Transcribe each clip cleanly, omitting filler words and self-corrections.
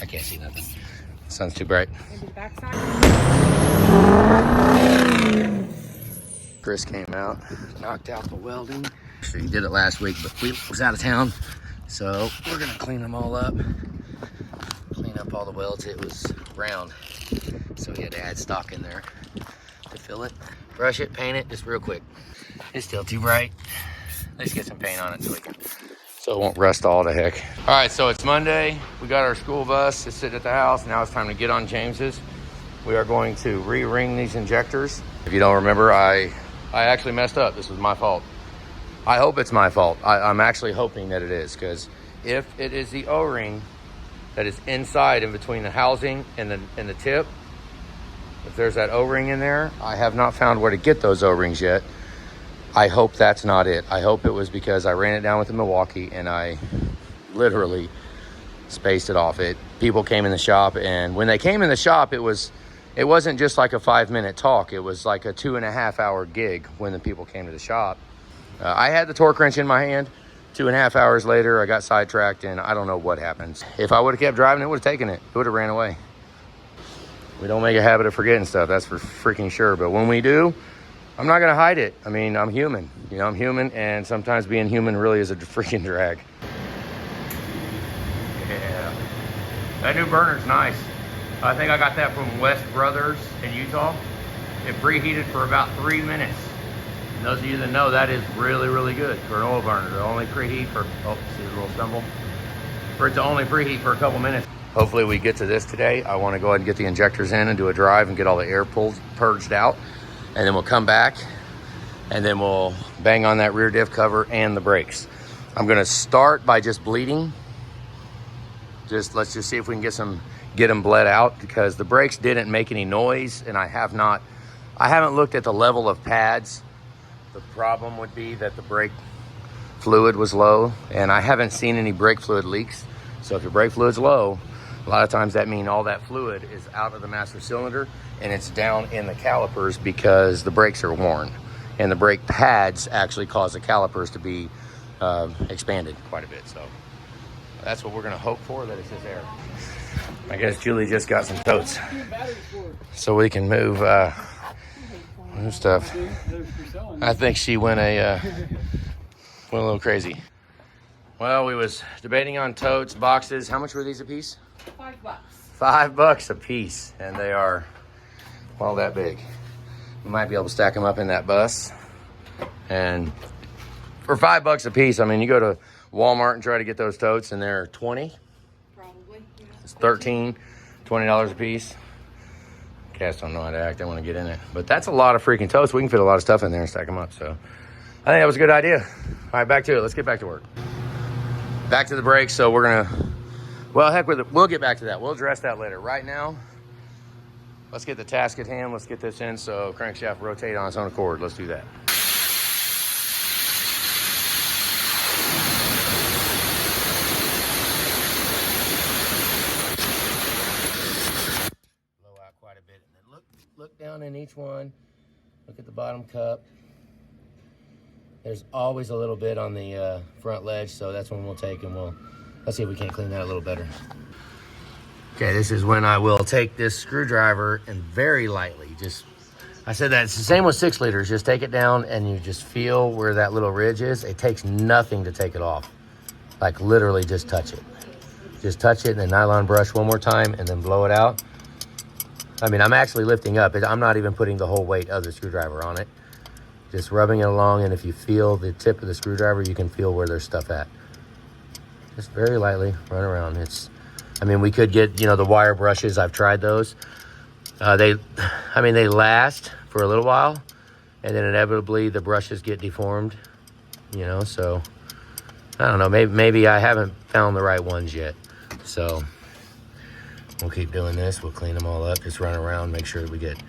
I can't see nothing. The sun's too bright. Maybe the backside. Chris came out, knocked out the welding. He did it last week, but we was out of town. So we're gonna clean them all up. Clean up all the welds. It was round, so he had to add stock in there to fill it. Brush it, paint it, just real quick. It's still too bright. Let's get some paint on it so it won't rust all to heck. All right, so it's Monday. We got our school bus. It's sitting at the house. Now it's time to get on James's. We are going to re-ring these injectors. If you don't remember, I actually messed up. This was my fault. I hope it's my fault. I'm actually hoping that it is, because if it is the O-ring that is inside in between the housing and the tip, if there's that O-ring in there, I have not found where to get those O-rings yet. I hope that's not it. I hope it was because I ran it down with the Milwaukee and I literally spaced it off. People came in the shop, and when they came in the shop, it wasn't just like a 5-minute talk. It was like a 2.5-hour gig when the people came to the shop. I had the torque wrench in my hand. 2.5 hours later, I got sidetracked, and I don't know what happened. If I would have kept driving, it would have taken it. It would have ran away. We don't make a habit of forgetting stuff, that's for freaking sure. But when we do, I'm not gonna hide it. I mean, I'm human. You know, I'm human, and sometimes being human really is a freaking drag. Yeah. That new burner's nice. I think I got that from West Brothers in Utah. It preheated for about 3 minutes. And those of you that know, that is really, really good for an oil burner. To only preheat for, oh, see the little stumble? For it to only preheat for a couple minutes. Hopefully we get to this today. I want to go ahead and get the injectors in and do a drive and get all the air purged out. And then we'll come back and then we'll bang on that rear diff cover and the brakes. I'm gonna start by just bleeding. Let's just see if we can get them bled out, because the brakes didn't make any noise, and I haven't looked at the level of pads. The problem would be that the brake fluid was low, and I haven't seen any brake fluid leaks. So if your brake fluid's low, a lot of times that means all that fluid is out of the master cylinder and it's down in the calipers because the brakes are worn. And the brake pads actually cause the calipers to be expanded quite a bit. So that's what we're gonna hope for, that it's just air. I guess Julie just got some totes so we can move stuff. I think she went a little crazy. Well, we was debating on totes, boxes. How much were these a piece? $5. $5 a piece, and they are, well, that big. We might be able to stack them up in that bus. And for $5 a piece, I mean, you go to Walmart and try to get those totes, and they're 20. Probably. Yeah. It's 13, $20 a piece. Cats don't know how to act. They want to get in it. But that's a lot of freaking totes. We can fit a lot of stuff in there and stack them up. So I think that was a good idea. All right, back to it. Let's get back to work. Back to the brakes. So we're going to, well, heck with it. We'll get back to that. We'll address that later. Right now, let's get the task at hand. Let's get this in so crankshaft rotate on its own accord. Let's do that. Blow out quite a bit. And then look down in each one. Look at the bottom cup. There's always a little bit on the front ledge, so that's when we'll take and let's see if we can't clean that a little better. Okay, this is when I will take this screwdriver and very lightly, I said that it's the same with 6 liters, just take it down and you just feel where that little ridge is. It takes nothing to take it off. Like literally just touch it. Just touch it and then nylon brush one more time and then blow it out. I mean, I'm actually lifting up. I'm not even putting the whole weight of the screwdriver on it. Just rubbing it along, and if you feel the tip of the screwdriver, you can feel where there's stuff at. Just very lightly run around. I mean, we could get, the wire brushes. I've tried those. They last for a little while, and then inevitably the brushes get deformed, so I don't know. Maybe I haven't found the right ones yet. So we'll keep doing this. We'll clean them all up. Just run around, make sure that we get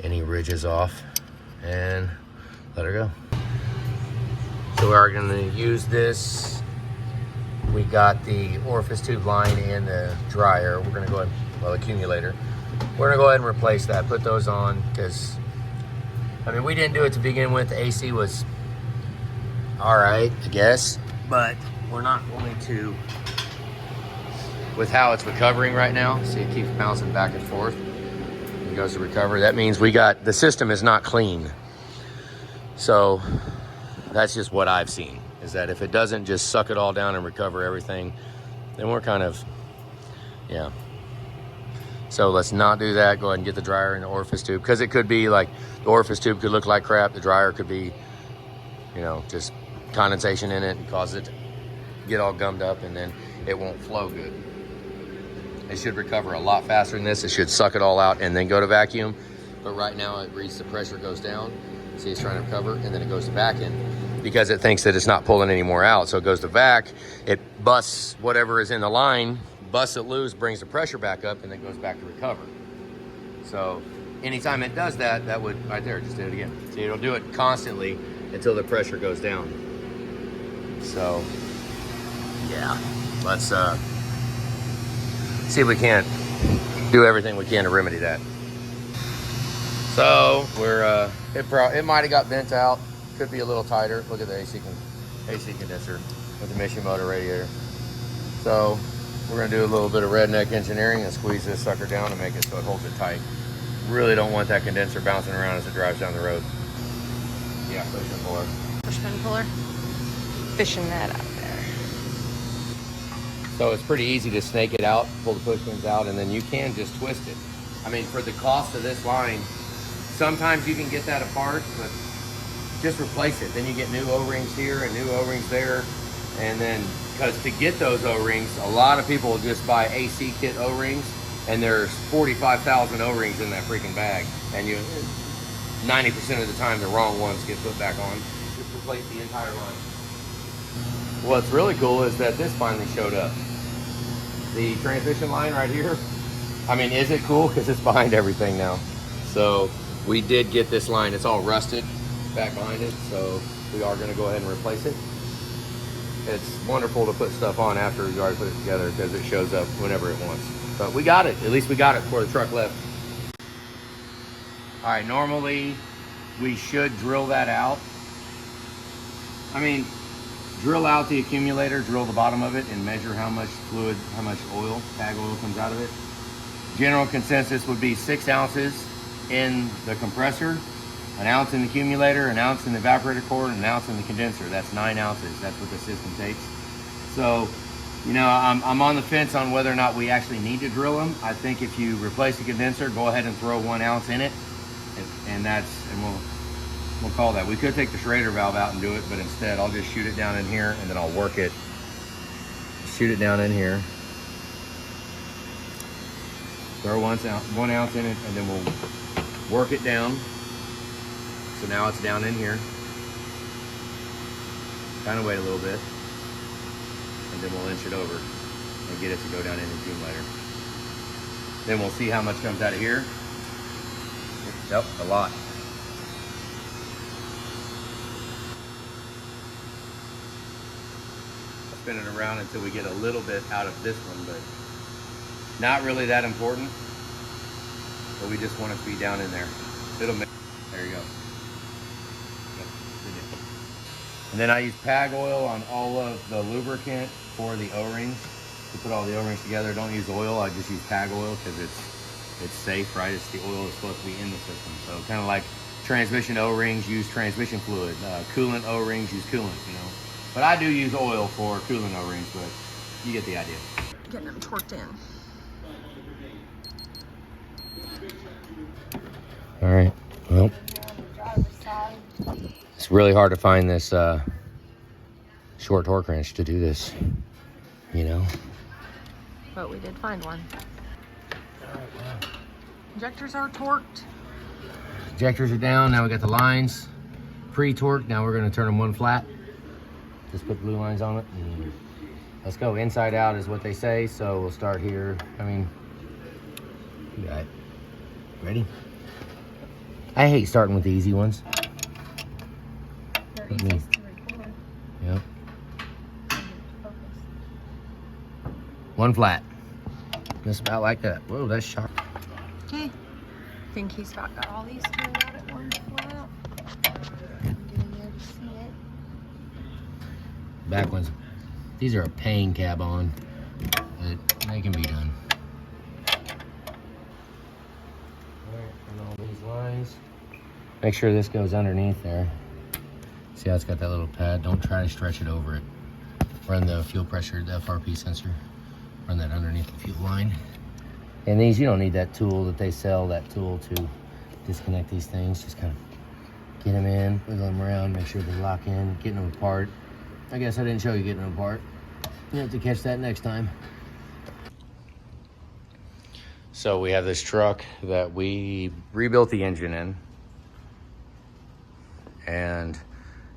any ridges off, and let her go. So we are going to use this. We got the orifice tube line in the dryer. We're going to go ahead, accumulator. We're going to go ahead and replace that, put those on, because, we didn't do it to begin with. The AC was all right, I guess, but we're not going to with how it's recovering right now. See, it keeps bouncing back and forth. It goes to recover. That means the system is not clean. So that's just what I've seen, is that if it doesn't just suck it all down and recover everything, then we're kind of, yeah. So let's not do that. Go ahead and get the dryer in the orifice tube, because it could be like the orifice tube could look like crap. The dryer could be, you know, just condensation in it and cause it to get all gummed up, and then it won't flow good. It should recover a lot faster than this. It should suck it all out and then go to vacuum. But right now it reads the pressure goes down. See, it's trying to recover, and then it goes to vac in because it thinks that it's not pulling any more out. So it goes to vac, it busts whatever is in the line, busts it loose, brings the pressure back up, and then goes back to recover. So anytime it does that, that would, right there, just do it again. See, it'll do it constantly until the pressure goes down. So, yeah, let's see if we can't do everything we can to remedy that. So we're, it might have got bent out. Could be a little tighter. Look at the AC condenser with the mission motor radiator. So we're gonna do a little bit of redneck engineering and squeeze this sucker down and make it so it holds it tight. Really don't want that condenser bouncing around as it drives down the road. Yeah, push and puller. Push pin puller. Fishing that out there. So it's pretty easy to snake it out, pull the push pins out, and then you can just twist it. I mean, for the cost of this line, sometimes you can get that apart, but just replace it. Then you get new O-rings here and new O-rings there. And then, because to get those O-rings, a lot of people will just buy AC kit O-rings, and there's 45,000 O-rings in that freaking bag. And 90% of the time, the wrong ones get put back on. Just replace the entire line. What's really cool is that this finally showed up. The transmission line right here. I mean, is it cool? Because it's behind everything now. So we did get this line. It's all rusted back behind it. So we are going to go ahead and replace it. It's wonderful to put stuff on after we've already put it together, because it shows up whenever it wants. But we got it. At least we got it before the truck left. All right, normally we should drill that out. I mean, drill out the accumulator, drill the bottom of it, and measure how much fluid, how much oil, tag oil comes out of it. General consensus would be 6 ounces in the compressor, 1 ounce in the accumulator, 1 ounce in the evaporator core, and 1 ounce in the condenser. That's 9 ounces. That's what the system takes. So, you know, I'm on the fence on whether or not we actually need to drill them. I think if you replace the condenser, go ahead and throw 1 ounce in it, and we'll call that. We could take the Schrader valve out and do it, but instead I'll just shoot it down in here, and then I'll work it. Shoot it down in here. Throw 1 ounce in it, and then we'll work it down. So now it's down in here. Kind of wait a little bit, and then we'll inch it over and get it to go down in the accumulator. Then we'll see how much comes out of here. Yep, a lot. Spin it around until we get a little bit out of this one, but not really that important. But we just want it to be down in there. It'll make, there you go. And then I use PAG oil on all of the lubricant for the O-rings. To put all the O-rings together, don't use oil. I just use PAG oil because it's safe, right? It's the oil that's supposed to be in the system. So kind of like transmission O-rings, use transmission fluid. Coolant O-rings, use coolant, you know. But I do use oil for coolant O-rings, but you get the idea. Getting them torqued in. All right, well, it's really hard to find this short torque wrench to do this, you know. But we did find one. Injectors are torqued. Injectors are down. Now we got the lines pre-torqued. Now we're going to turn them 1 flat. Just put blue lines on it. And let's go. Inside out is what they say. So we'll start here. I mean, you got it. Ready? I hate starting with the easy ones. They're easiest to record. Yep. 1 flat. Just about like that. Whoa, that's sharp. Okay. Think he's got all these turned out at 1 flat. I'm doing there to see it. Back ones. These are a pain cab on. But they can Make sure this goes underneath there. See how it's got that little pad? Don't try to stretch it over it. Run the fuel pressure, the FRP sensor. Run that underneath the fuel line. And these, you don't need that tool that they sell, that tool to disconnect these things. Just kind of get them in, wiggle them around, make sure they lock in, getting them apart. I guess I didn't show you getting them apart. You have to catch that next time. So we have this truck that we rebuilt the engine in. And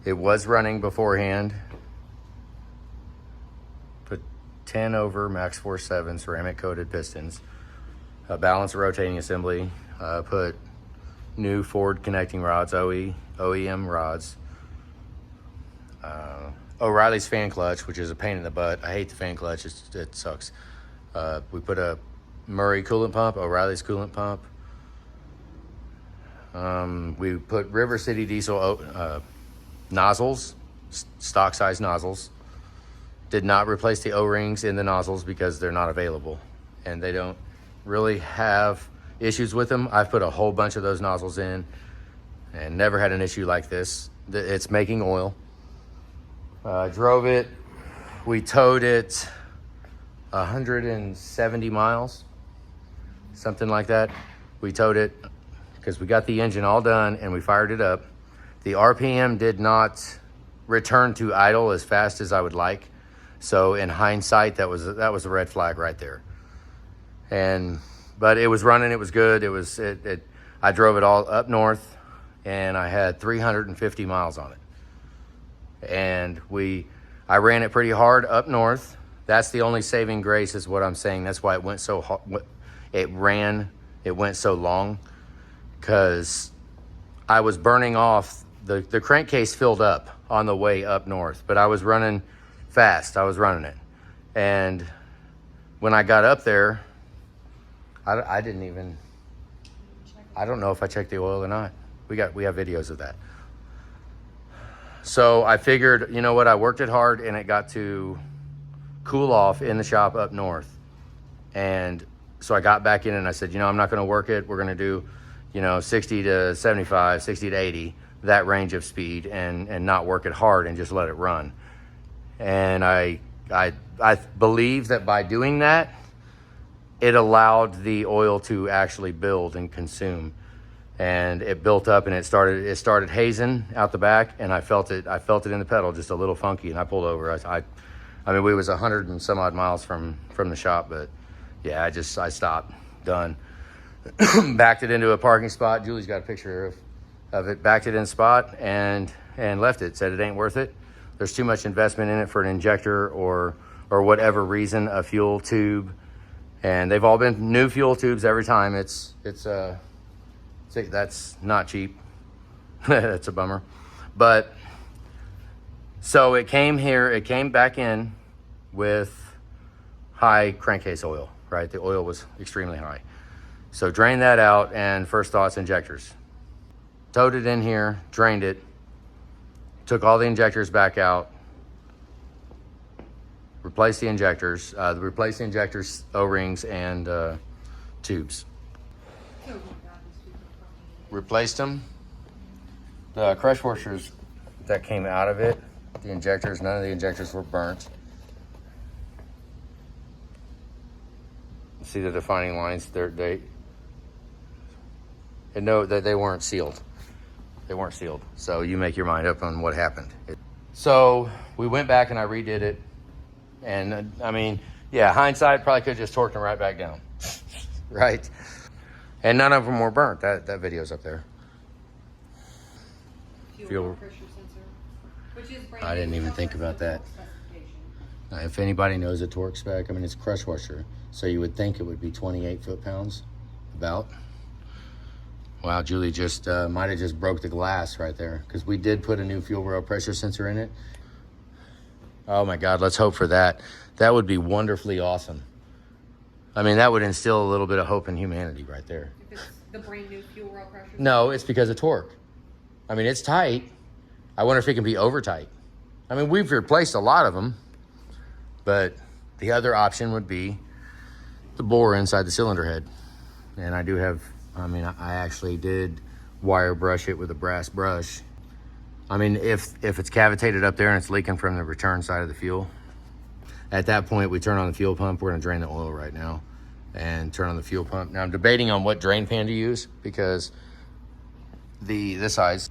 it was running beforehand. Put 10 over Max 47 ceramic coated pistons. A balanced rotating assembly. Put new Ford connecting rods, OEM rods. O'Reilly's fan clutch, which is a pain in the butt. I hate the fan clutch, it sucks. We put a Murray coolant pump, O'Reilly's coolant pump. We put River City diesel nozzles, stock size nozzles. Did not replace the O-rings in the nozzles because they're not available. And they don't really have issues with them. I've put a whole bunch of those nozzles in and never had an issue like this. It's making oil. Drove it, we towed it 170 miles, something like that. We towed it because we got the engine all done and we fired it up. The RPM did not return to idle as fast as I would like. So in hindsight, that was a red flag right there. But it was running, it was good. I drove it all up north and I had 350 miles on it. And I ran it pretty hard up north. That's the only saving grace is what I'm saying. That's why it went so hard. It went so long because I was burning off. The crankcase filled up on the way up north, but I was running fast. I was running it. And when I got up there, I don't know if I checked the oil or not. We have videos of that. So I figured, you know what, I worked it hard and it got to cool off in the shop up north. And so I got back in and I said, I'm not gonna work it. We're gonna do, 60 to 75, 60 to 80, that range of speed and not work it hard and just let it run. And I believe that by doing that, it allowed the oil to actually build and consume. And it built up and it started hazing out the back, and I felt it in the pedal, just a little funky, and I pulled over. I mean, we was 100 and some odd miles from the shop, but yeah, I stopped, done. Backed it into a parking spot. Julie's got a picture of it. Backed it in spot and left it. Said it ain't worth it. There's too much investment in it for an injector or whatever reason, a fuel tube. And they've all been new fuel tubes every time. That's not cheap. That's a bummer. But so it came back in with high crankcase oil, right? The oil was extremely high. So drained that out, and first thoughts, injectors. Towed it in here, drained it, took all the injectors back out, replaced the injectors, O-rings and tubes. Replaced them. The crush washers that came out of it, the injectors, none of the injectors were burnt. See the defining lines? They weren't sealed. They weren't sealed. So you make your mind up on what happened. So we went back and I redid it. And I mean, yeah, hindsight, probably could have just torqued them right back down. Right? And none of them were burnt. That video's up there. Fuel pressure sensor, which is brand new. I didn't even think about that. If anybody knows a torque spec, I mean, it's crush washer. So you would think it would be 28 foot-pounds, about. Wow, Julie just might have just broke the glass right there, because we did put a new fuel rail pressure sensor in it. Oh my God, let's hope for that. That would be wonderfully awesome. I mean, that would instill a little bit of hope in humanity right there. If it's the brand new fuel rail pressure? No, it's because of torque. I mean, it's tight. I wonder if it can be over tight. I mean, we've replaced a lot of them, but the other option would be the bore inside the cylinder head. And I do have, I mean, I actually did wire brush it with a brass brush. I mean, if it's cavitated up there and it's leaking from the return side of the fuel, at that point we turn on the fuel pump. We're gonna drain the oil right now and turn on the fuel pump. Now I'm debating on what drain pan to use because this size,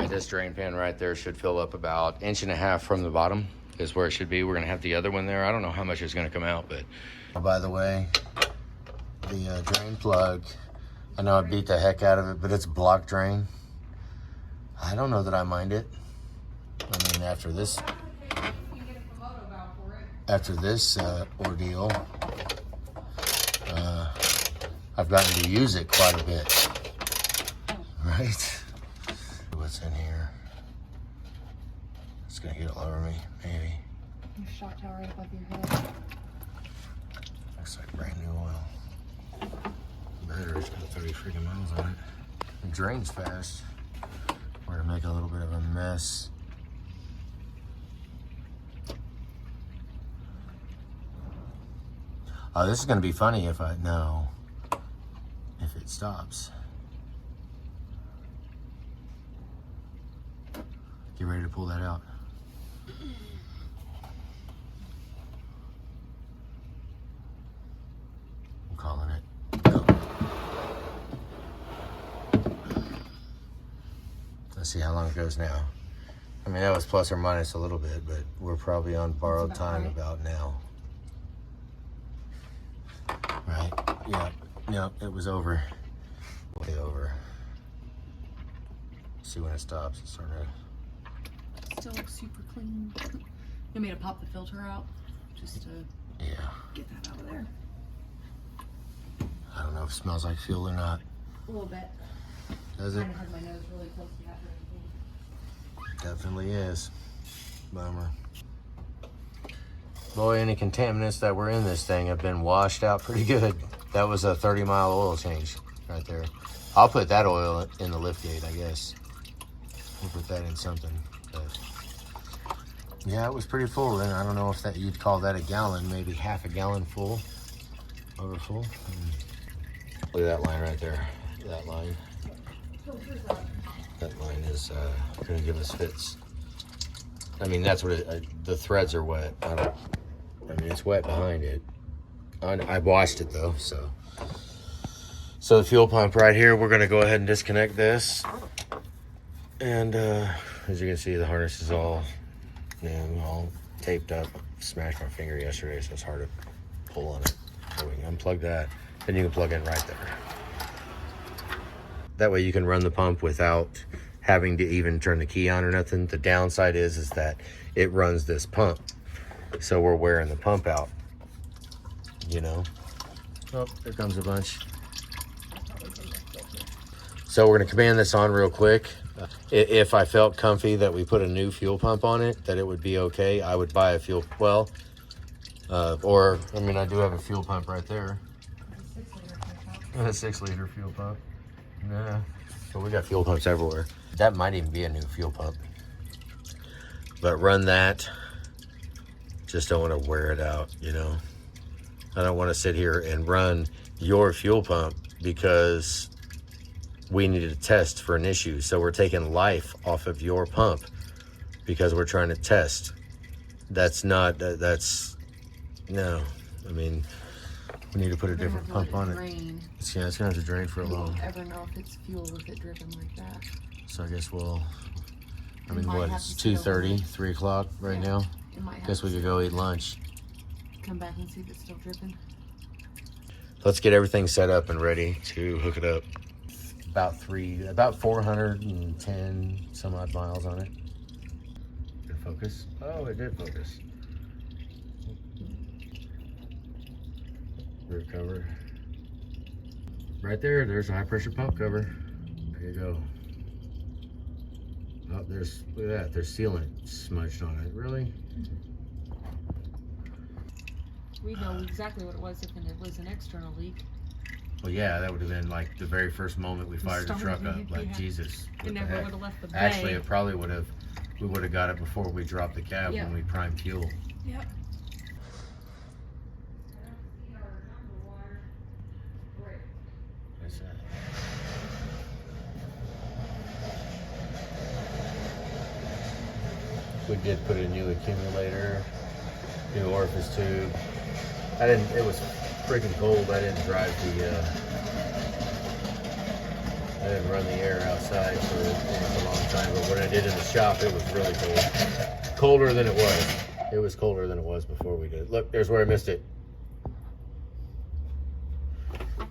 this drain pan right there should fill up about 1.5 inches from the bottom is where it should be. We're gonna have the other one there. I don't know how much is gonna come out, but by the way, the drain plug, I know I beat the heck out of it, but it's block drain. I don't know that I mind it. I mean, after this ordeal, I've gotten to use it quite a bit. Right? What's in here? It's gonna get all over me, maybe. Your shot tower right above your head. Looks like brand new oil. Battery's got 30 freaking miles on it. It drains fast. We're gonna make a little bit of a mess. Oh, this is gonna be funny if it stops. Get ready to pull that out. I'm calling it. Go. Let's see how long it goes now. I mean, that was plus or minus a little bit, but we're probably on borrowed time about now. Right? Yeah. No, it was over. Way over. See when it stops. It's starting to. Still looks super clean. You want me to pop the filter out? Just to get that out of there. I don't know if it smells like fuel or not. A little bit. Does it? I had my nose really close to that. Definitely is. Bummer. Boy, any contaminants that were in this thing have been washed out pretty good. That was a 30-mile oil change right there. I'll put that oil in the lift gate, I guess. We'll put that in something. But yeah, it was pretty full. And I don't know if you'd call that a gallon, maybe half a gallon full, over full. Look at that line right there. That line. That line is going to give us fits. I mean, that's what the threads are wet. I mean, it's wet behind it. I washed it though, so. So the fuel pump right here, we're gonna go ahead and disconnect this. And as you can see, the harness is all taped up. Smashed my finger yesterday, so it's hard to pull on it. So we can unplug that, then you can plug in right there. That way you can run the pump without having to even turn the key on or nothing. The downside is that it runs this pump. So we're wearing the pump out, you know. Oh, there comes a bunch. So we're gonna command this on real quick. If I felt comfy that we put a new fuel pump on it, that it would be okay, I would buy a fuel, or, I mean, I do have a fuel pump right there. A 6-liter fuel pump. Nah, so we got fuel pumps everywhere. That might even be a new fuel pump. But run that. Just don't want to wear it out, you know. I don't want to sit here and run your fuel pump because we needed to test for an issue. So we're taking life off of your pump because we're trying to test. That's not, no. I mean, we need to put a different pump on it. Yeah, it's gonna have to drain for a little. You won't ever know if it's fuel with it driven like that. So I guess I mean, what, it's 2:30, 3 o'clock right now? Guess we could go eat lunch. Come back and see if it's still dripping. Let's get everything set up and ready to hook it up. About 410 some odd miles on it. Did it focus? Oh, it did focus. Rear cover. Right there's a high pressure pump cover. There you go. Oh, look at that, there's sealant smudged on it. Really? We know exactly what it was if it was an external leak. Well, yeah, that would have been like the very first moment we fired the truck up. Like, Jesus, what It the never heck? would have left the bay. Actually, it probably we would have got it before we dropped the cab when we primed fuel. Yep. We did put a new accumulator, new orifice tube. It was freaking cold. I didn't run the air outside for a long time, but when I did in the shop, it was really cold. Colder than it was. It was colder than it was before we did. Look, there's where I missed it.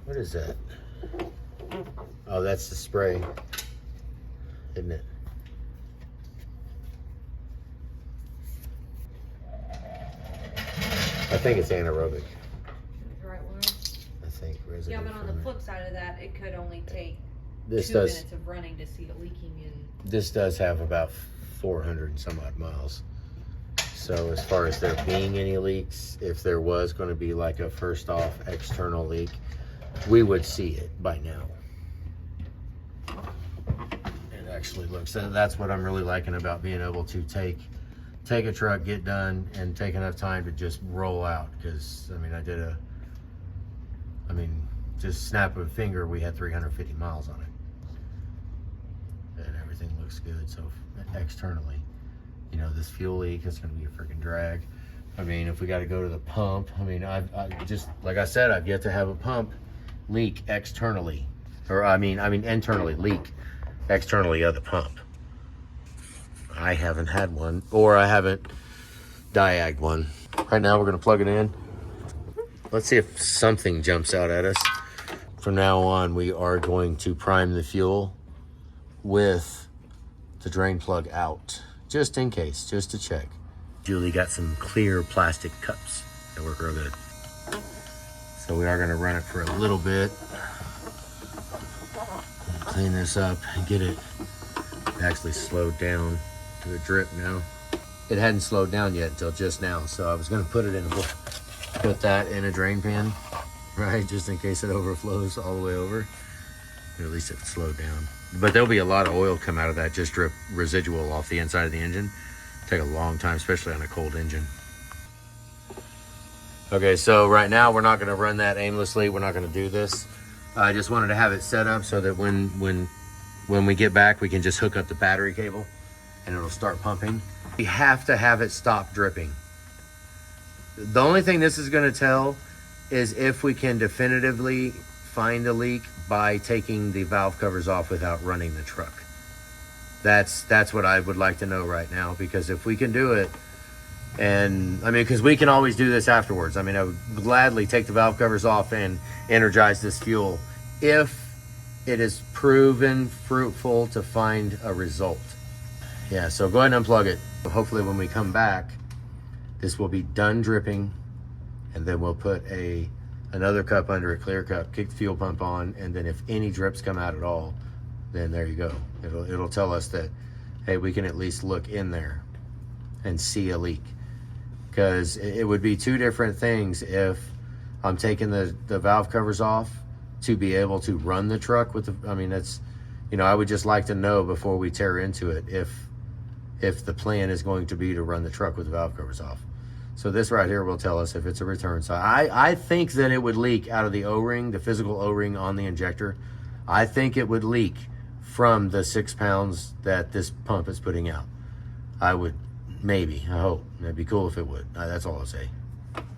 What is that? Oh, that's the spray, isn't it? I think it's anaerobic. The right one. I think residue. Yeah, but on the flip side of that, it could only take This 2 does. minutes of running to see it leaking in. This does have about 400 and some odd miles. So as far as there being any leaks, if there was going to be like a first off external leak, we would see it by now. It actually looks, that's what I'm really liking about being able to take a truck, get done, and take enough time to just roll out. Because I mean, just snap of a finger, we had 350 miles on it. And everything looks good. So externally, you know, this fuel leak is going to be a freaking drag. I mean, if we got to go to the pump, I mean, I just, like I said, I've yet to have a pump leak externally, or I mean internally leak externally of the pump. I haven't had one, or I haven't diagged one. Right now we're going to plug it in. Let's see if something jumps out at us. From now on, we are going to prime the fuel with the drain plug out, just in case, just to check. Julie got some clear plastic cups that work real good. So we are going to run it for a little bit. Clean this up and get it actually slowed down to a drip now. It hadn't slowed down yet until just now, so I was going to put that in a drain pan, right, just in case it overflows all the way over. But at least it slowed down. But there'll be a lot of oil come out of that, just drip residual off the inside of the engine. Take a long time, especially on a cold engine. Okay, so right now we're not going to run that aimlessly. We're not going to do this. I just wanted to have it set up so that when we get back, we can just hook up the battery cable and it'll start pumping. We have to have it stop dripping. The only thing this is going to tell is if we can definitively find a leak by taking the valve covers off without running the truck. That's what I would like to know right now, because if we can do it, and I mean, because we can always do this afterwards. I mean, I would gladly take the valve covers off and energize this fuel if it is proven fruitful to find a result. Yeah, so go ahead and unplug it. Hopefully when we come back, this will be done dripping, and then we'll put another cup under a clear cup, kick the fuel pump on, and then if any drips come out at all, then there you go. It'll tell us that, hey, we can at least look in there and see a leak. Because it would be two different things if I'm taking the valve covers off to be able to run the truck with the, I mean, that's, you know, I would just like to know before we tear into it if the plan is going to be to run the truck with the valve covers off. So this right here will tell us if it's a return. So I think that it would leak out of the O-ring, the physical O-ring on the injector. I think it would leak from the 6 pounds that this pump is putting out. I would, maybe, I hope. It'd be cool if it would. That's all I'll say.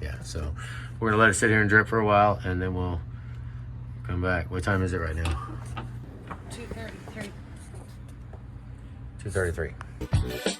Yeah, so we're gonna let it sit here and drip for a while, and then we'll come back. What time is it right now? 2:33. 2:33.